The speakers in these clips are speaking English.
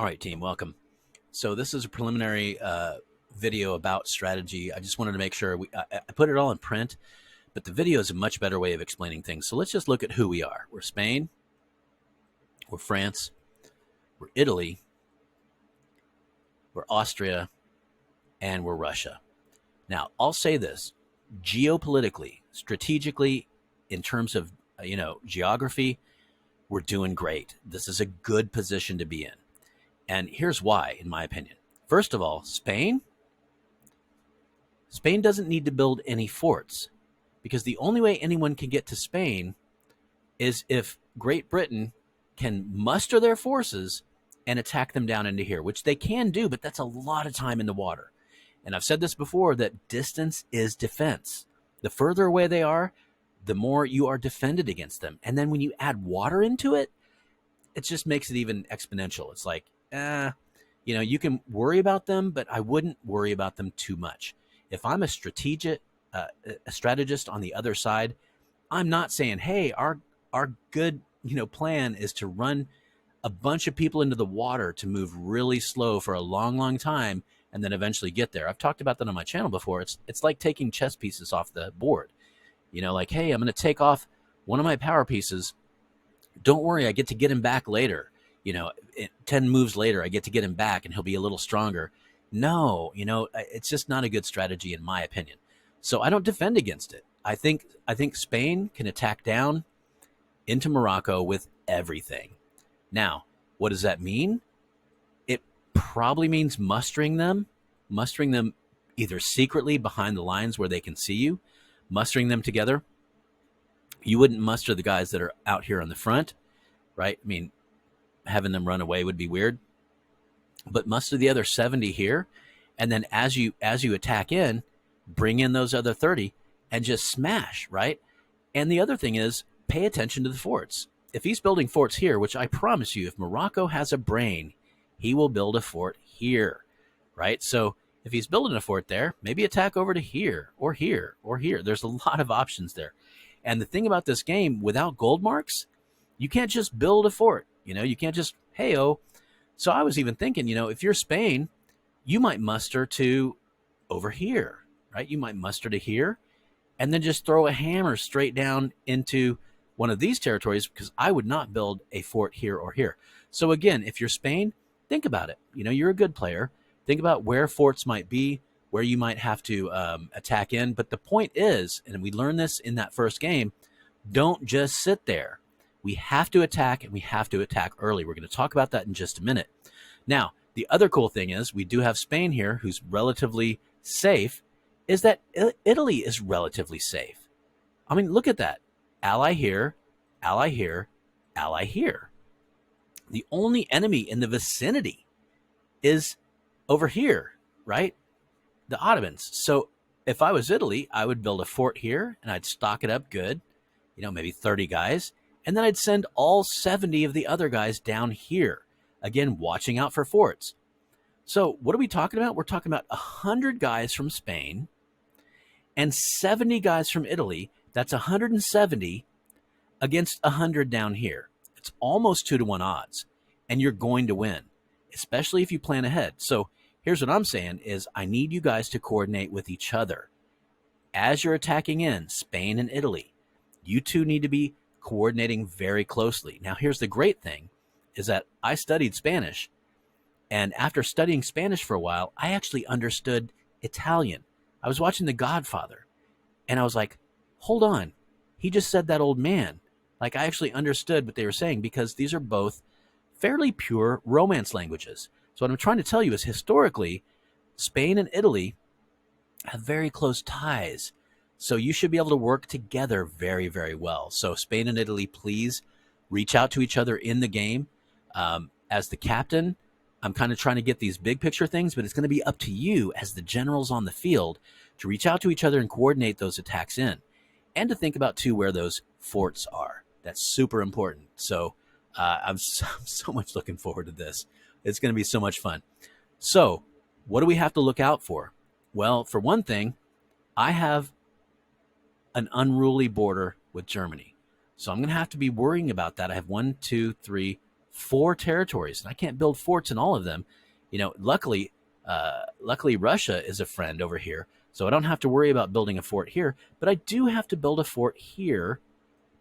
All right, team, welcome. So this is a preliminary video about strategy. I just wanted to make sure I put it all in print, but the video is a much better way of explaining things. So let's just look at who we are. We're Spain, we're France, we're Italy, we're Austria, and we're Russia. Now, I'll say this, geopolitically, strategically, in terms of, geography, we're doing great. This is a good position to be in. And here's why, in my opinion. First of all, Spain doesn't need to build any forts because the only way anyone can get to Spain is if Great Britain can muster their forces and attack them down into here, which they can do, but that's a lot of time in the water. And I've said this before, that distance is defense. The further away they are, the more you are defended against them. And then when you add water into it, it just makes it even exponential. It's like, you can worry about them, but I wouldn't worry about them too much. If I'm a strategist on the other side, I'm not saying, hey, our good plan is to run a bunch of people into the water to move really slow for a long, long time and then eventually get there. I've talked about that on my channel before. It's like taking chess pieces off the board. Like, hey, I'm going to take off one of my power pieces. Don't worry, I get to get him back later. 10 moves later, I get to get him back and he'll be a little stronger. No, it's just not a good strategy in my opinion. So I don't defend against it. I think Spain can attack down into Morocco with everything. Now, what does that mean? It probably means mustering them either secretly behind the lines where they can see you, mustering them together. You wouldn't muster the guys that are out here on the front, right? I mean, having them run away would be weird. But muster the other 70 here, and then as you attack in, bring in those other 30 and just smash, right? And the other thing is, pay attention to the forts. If he's building forts here, which I promise you, if Morocco has a brain, he will build a fort here, right? So if he's building a fort there, maybe attack over to here or here or here. There's a lot of options there. And the thing about this game, without gold marks, you can't just build a fort. You can't just, hey-oh. So I was even thinking, if you're Spain, you might muster to over here, right? You might muster to here and then just throw a hammer straight down into one of these territories, because I would not build a fort here or here. So again, if you're Spain, think about it. You're a good player. Think about where forts might be, where you might have to attack in. But the point is, and we learned this in that first game, don't just sit there. We have to attack, and we have to attack early. We're going to talk about that in just a minute. Now, the other cool thing is we do have Spain here, who's relatively safe, is that Italy is relatively safe. I mean, look at that. Ally here, ally here, ally here. The only enemy in the vicinity is over here, right? The Ottomans. So if I was Italy, I would build a fort here, and I'd stock it up good, maybe 30 guys. And then I'd send all 70 of the other guys down here. Again, watching out for forts. So what are we talking about? We're talking about 100 guys from Spain and 70 guys from Italy. That's 170 against 100 down here. It's almost 2-to-1 odds. And you're going to win, especially if you plan ahead. So here's what I'm saying is I need you guys to coordinate with each other. As you're attacking in Spain and Italy, you two need to be coordinating very closely. Now, here's the great thing is that I studied Spanish, and after studying Spanish for a while, I actually understood Italian. I was watching The Godfather, and I was like, hold on, he just said that old man. Like, I actually understood what they were saying because these are both fairly pure Romance languages. So what I'm trying to tell you is historically, Spain and Italy have very close ties. So you should be able to work together very, very well. So Spain and Italy, please reach out to each other in the game. As the captain, I'm kind of trying to get these big picture things, but it's going to be up to you as the generals on the field to reach out to each other and coordinate those attacks in. And to think about, too, where those forts are. That's super important. So I'm so much looking forward to this. It's going to be so much fun. So what do we have to look out for? Well, for one thing, I have an unruly border with Germany. So I'm going to have to be worrying about that. I have 1, 2, 3, 4 territories, and I can't build forts in all of them. Luckily, Russia is a friend over here, so I don't have to worry about building a fort here. But I do have to build a fort here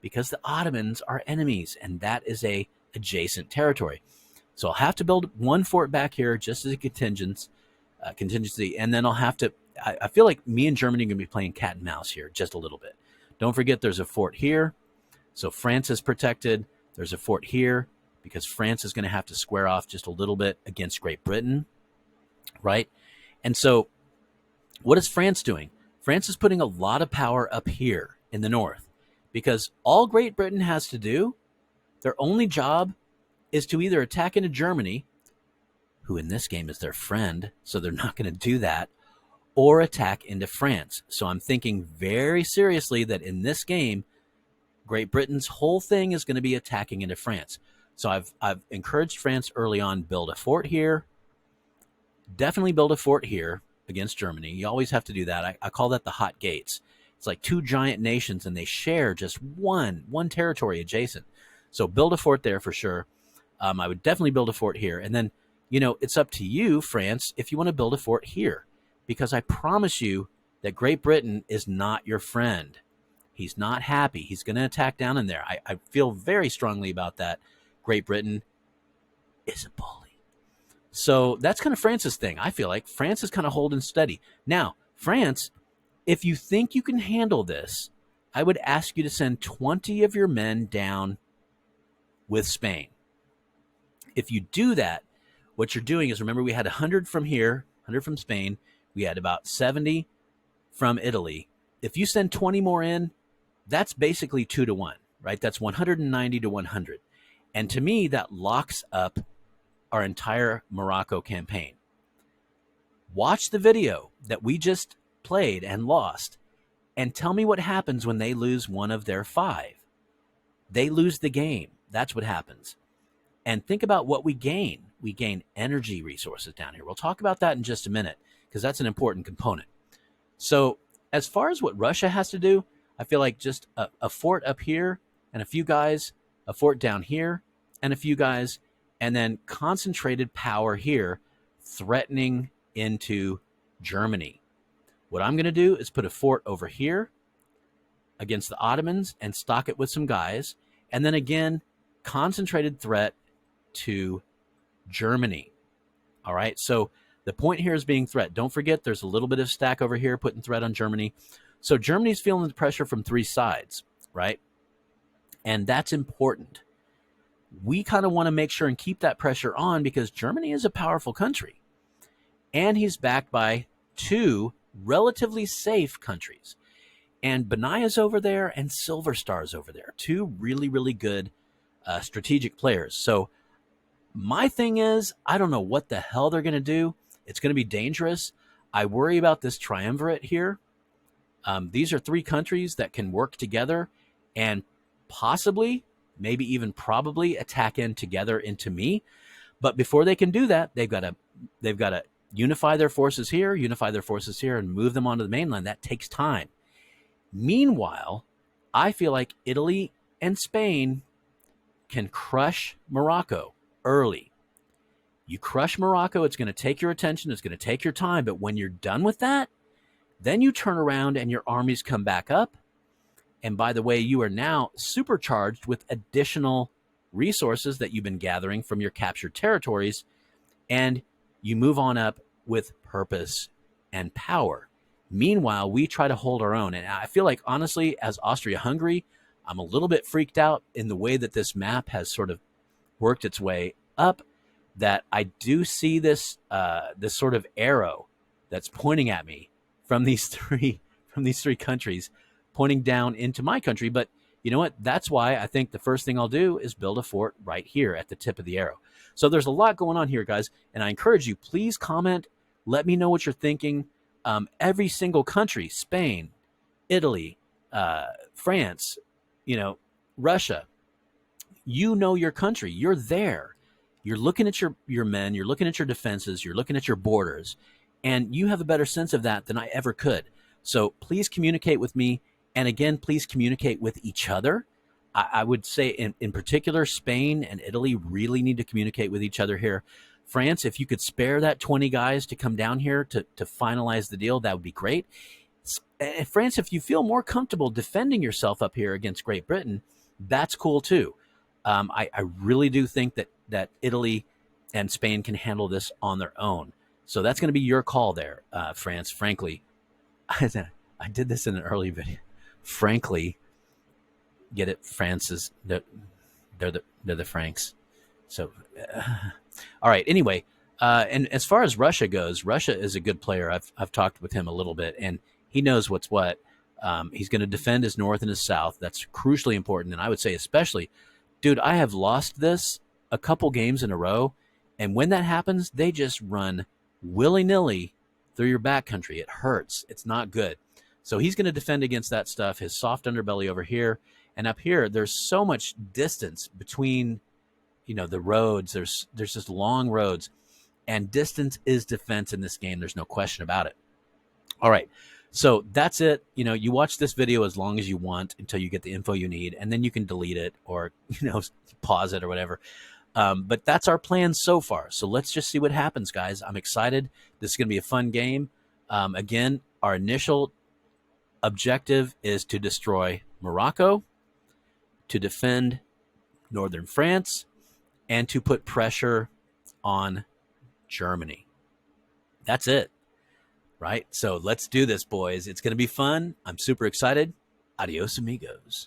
because the Ottomans are enemies, and that is a adjacent territory. So I'll have to build 1 fort back here just as a contingency, and then I'll have to. I feel like me and Germany are going to be playing cat and mouse here just a little bit. Don't forget, there's a fort here, so France is protected. There's a fort here because France is going to have to square off just a little bit against Great Britain, right? And so what is France doing? France is putting a lot of power up here in the north because all Great Britain has to do, their only job is to either attack into Germany, who in this game is their friend, so they're not going to do that, or attack into France. So I'm thinking very seriously that in this game, Great Britain's whole thing is going to be attacking into France. So I've encouraged France early on, build a fort here. Definitely build a fort here against Germany. You always have to do that. I call that the hot gates. It's like 2 giant nations, and they share just one territory adjacent. So build a fort there for sure. I would definitely build a fort here. And then, it's up to you, France, if you want to build a fort here. Because I promise you that Great Britain is not your friend. He's not happy. He's going to attack down in there. I feel very strongly about that. Great Britain is a bully. So that's kind of France's thing. I feel like France is kind of holding steady. Now, France, if you think you can handle this, I would ask you to send 20 of your men down with Spain. If you do that, what you're doing is, remember, we had 100 from here, 100 from Spain. We had about 70 from Italy. If you send 20 more in, that's basically 2 to 1, right? That's 190 to 100. And to me, that locks up our entire Morocco campaign. Watch the video that we just played and lost, and tell me what happens when they lose one of their 5. They lose the game. That's what happens. And think about what we gain. We gain energy resources down here. We'll talk about that in just a minute, because that's an important component. So as far as what Russia has to do, I feel like just a fort up here and a few guys, a fort down here and a few guys, and then concentrated power here threatening into Germany. What I'm going to do is put a fort over here against the Ottomans and stock it with some guys, and then again, concentrated threat to Germany. All right, so the point here is being threat. Don't forget, there's a little bit of stack over here putting threat on Germany. So Germany's feeling the pressure from 3 sides, right? And that's important. We kind of want to make sure and keep that pressure on because Germany is a powerful country. And he's backed by 2 relatively safe countries. And Benaya's over there and Silver Star's over there. 2 really, really good strategic players. So my thing is, I don't know what the hell they're going to do. It's going to be dangerous. I worry about this triumvirate here. These are 3 countries that can work together and possibly, maybe even probably attack in together into me. But before they can do that, they've got to unify their forces here, and move them onto the mainland. That takes time. Meanwhile, I feel like Italy and Spain can crush Morocco early. You crush Morocco, it's going to take your attention, it's going to take your time, but when you're done with that, then you turn around and your armies come back up. And by the way, you are now supercharged with additional resources that you've been gathering from your captured territories, and you move on up with purpose and power. Meanwhile, we try to hold our own. And I feel like, honestly, as Austria-Hungary, I'm a little bit freaked out in the way that this map has sort of worked its way up, that I do see this this sort of arrow that's pointing at me from these three countries, pointing down into my country. But you know what? That's why I think the first thing I'll do is build a fort right here at the tip of the arrow. So there's a lot going on here, guys, and I encourage you, please comment. Let me know what you're thinking. Every single country, Spain, Italy, France, Russia, your country. You're there. You're looking at your men. You're looking at your defenses. You're looking at your borders. And you have a better sense of that than I ever could. So please communicate with me. And again, please communicate with each other. I would say in particular, Spain and Italy really need to communicate with each other here. France, if you could spare that 20 guys to come down here to finalize the deal, that would be great. And France, if you feel more comfortable defending yourself up here against Great Britain, that's cool too. I really do think that Italy and Spain can handle this on their own. So that's going to be your call there, France. Frankly, I did this in an early video. Frankly, get it? France is they're the Franks. So, all right. Anyway, and as far as Russia goes, Russia is a good player. I've talked with him a little bit, and he knows what's what. He's going to defend his north and his south. That's crucially important, and I would say especially, dude. I have lost this a couple games in a row, and when that happens, they just run willy nilly through your backcountry. It hurts. It's not good. So he's going to defend against that stuff. His soft underbelly over here, and up here, there's so much distance between the roads. There's just long roads, and distance is defense in this game. There's no question about it. All right, so that's it. You watch this video as long as you want until you get the info you need, and then you can delete it or pause it or whatever. But that's our plan so far. So let's just see what happens, guys. I'm excited. This is going to be a fun game. Again, our initial objective is to destroy Morocco, to defend northern France, and to put pressure on Germany. That's it, right? So let's do this, boys. It's going to be fun. I'm super excited. Adios, amigos.